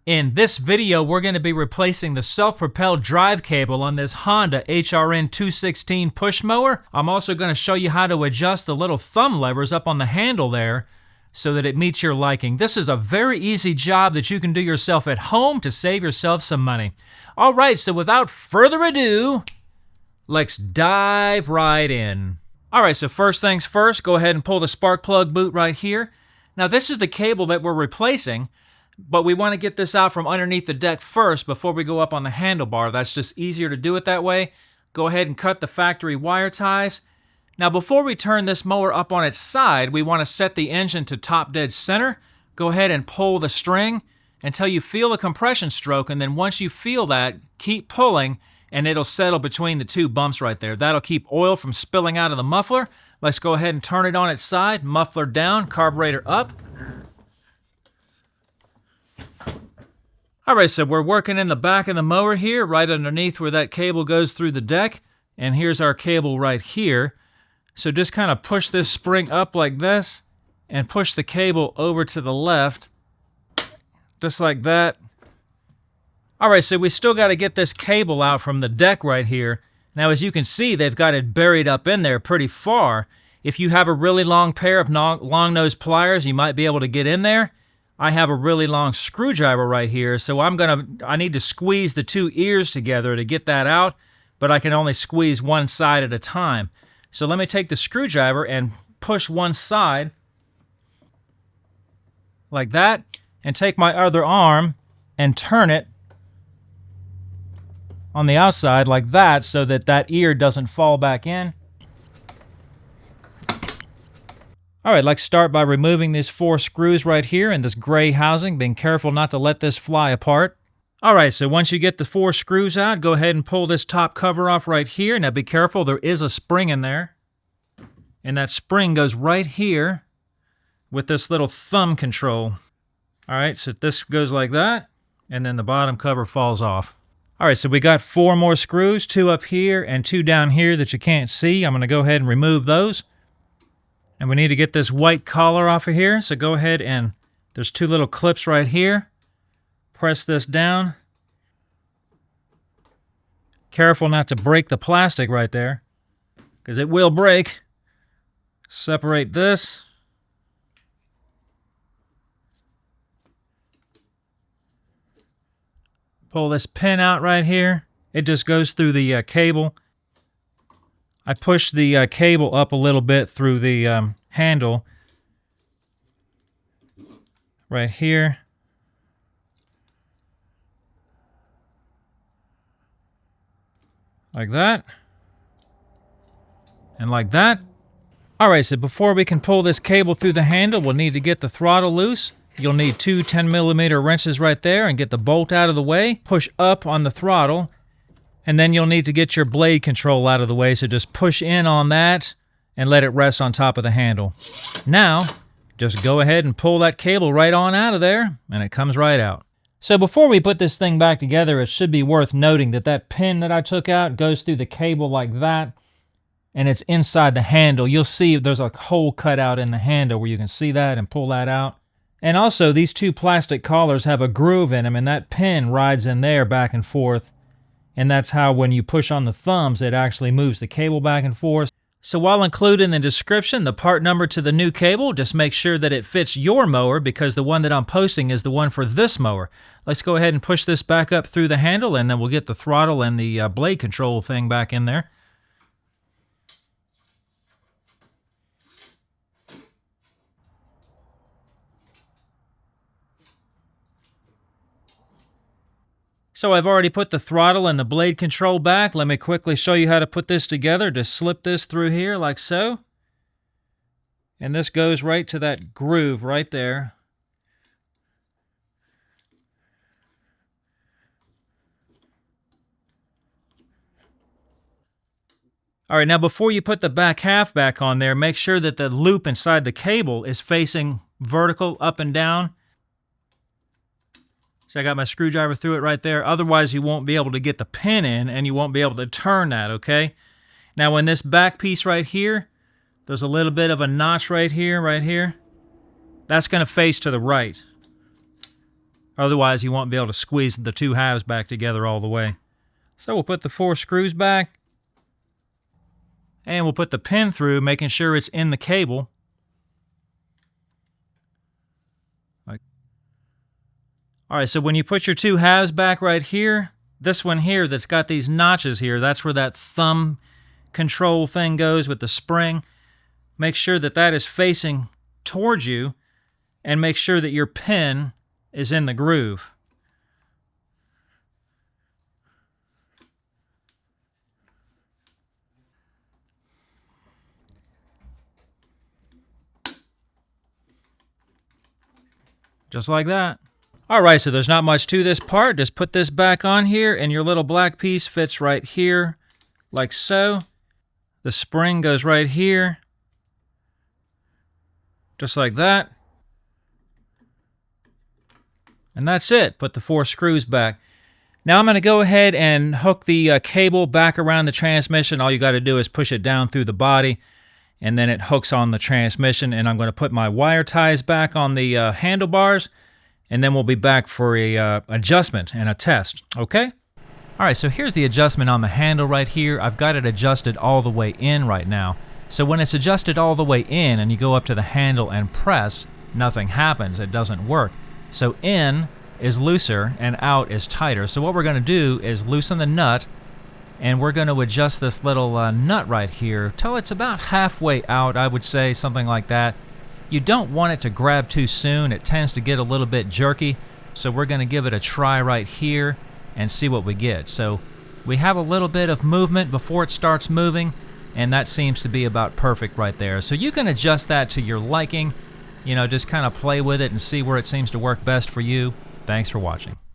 In this video, we're going to be replacing the self-propelled drive cable on this Honda HRN216 push mower. I'm also going to show you how to adjust the little thumb levers up on the handle there so that it meets your liking. This is a very easy job that you can do yourself at home to save yourself some money. All right, so without further ado, let's dive right in. All right, so first things first, go ahead and pull the spark plug boot right here. Now this is the cable that we're replacing, but we want to get this out from underneath the deck first before we go up on the handlebar. That's just easier to do it that way. Go ahead and cut the factory wire ties. Now before we turn this mower up on its side, we want to set the engine to top dead center. Go ahead and pull the string until you feel the compression stroke, and then once you feel that, keep pulling and it'll settle between the two bumps right there. That'll keep oil from spilling out of the muffler. Let's go ahead and turn it on its side, muffler down, carburetor up. All right, so we're working in the back of the mower here, right underneath where that cable goes through the deck. And here's our cable right here. So just kind of push this spring up like this and push the cable over to the left, just like that. All right, so we still got to get this cable out from the deck right here. Now, as you can see, they've got it buried up in there pretty far. If you have a really long pair of long nose pliers, you might be able to get in there. I have a really long screwdriver right here, so I need to squeeze the two ears together to get that out, but I can only squeeze one side at a time. So let me take the screwdriver and push one side like that, and take my other arm and turn it on the outside like that so that that ear doesn't fall back in. All right, let's start by removing these 4 screws right here in this gray housing, being careful not to let this fly apart. All right, so once you get the 4 screws out, go ahead and pull this top cover off right here. Now be careful, there is a spring in there. And that spring goes right here with this little thumb control. All right, so this goes like that, and then the bottom cover falls off. All right, so we got 4 more screws, 2 up here and 2 down here that you can't see. I'm gonna go ahead and remove those. And we need to get this white collar off of here, so go ahead and there's 2 little clips right here. Press this down. Careful not to break the plastic right there, because it will break. Separate this. Pull this pin out right here. It just goes through the cable. I push the cable up a little bit through the handle right here. Like that. And like that. All right, so before we can pull this cable through the handle, we'll need to get the throttle loose. You'll need 2 10mm wrenches right there and get the bolt out of the way. Push up on the throttle. And then you'll need to get your blade control out of the way, so just push in on that and let it rest on top of the handle. Now, just go ahead and pull that cable right on out of there, and it comes right out. So before we put this thing back together, it should be worth noting that that pin that I took out goes through the cable like that, and it's inside the handle. You'll see there's a hole cut out in the handle where you can see that and pull that out. And also, these 2 plastic collars have a groove in them, and that pin rides in there back and forth. And that's how when you push on the thumbs, it actually moves the cable back and forth. So I'll include in the description the part number to the new cable. Just make sure that it fits your mower, because the one that I'm posting is the one for this mower. Let's go ahead and push this back up through the handle, and then we'll get the throttle and the blade control thing back in there. So I've already put the throttle and the blade control back. Let me quickly show you how to put this together. Just slip this through here like so. And this goes right to that groove right there. All right, now before you put the back half back on there, make sure that the loop inside the cable is facing vertical up and down. So I got my screwdriver through it right there. Otherwise, you won't be able to get the pin in, and you won't be able to turn that, okay? Now, in this back piece right here, there's a little bit of a notch right here. That's going to face to the right. Otherwise, you won't be able to squeeze the two halves back together all the way. So we'll put the 4 screws back, and we'll put the pin through, making sure it's in the cable. All right, so when you put your two halves back right here, this one here that's got these notches here, that's where that thumb control thing goes with the spring. Make sure that that is facing towards you, and make sure that your pin is in the groove. Just like that. All right, so there's not much to this part. Just put this back on here, and your little black piece fits right here, like so. The spring goes right here, just like that. And that's it. Put the 4 screws back. Now I'm going to go ahead and hook the cable back around the transmission. All you got to do is push it down through the body, and then it hooks on the transmission. And I'm going to put my wire ties back on the handlebars, and then we'll be back for a adjustment and a test, okay? All right, so here's the adjustment on the handle right here. I've got it adjusted all the way in right now. So when it's adjusted all the way in and you go up to the handle and press, nothing happens. It doesn't work. So in is looser and out is tighter. So what we're going to do is loosen the nut, and we're going to adjust this little nut right here till it's about halfway out, I would say, something like that. You don't want it to grab too soon. It tends to get a little bit jerky. So we're going to give it a try right here and see what we get. So we have a little bit of movement before it starts moving, and that seems to be about perfect right there. So you can adjust that to your liking. You know, just kind of play with it and see where it seems to work best for you. Thanks for watching.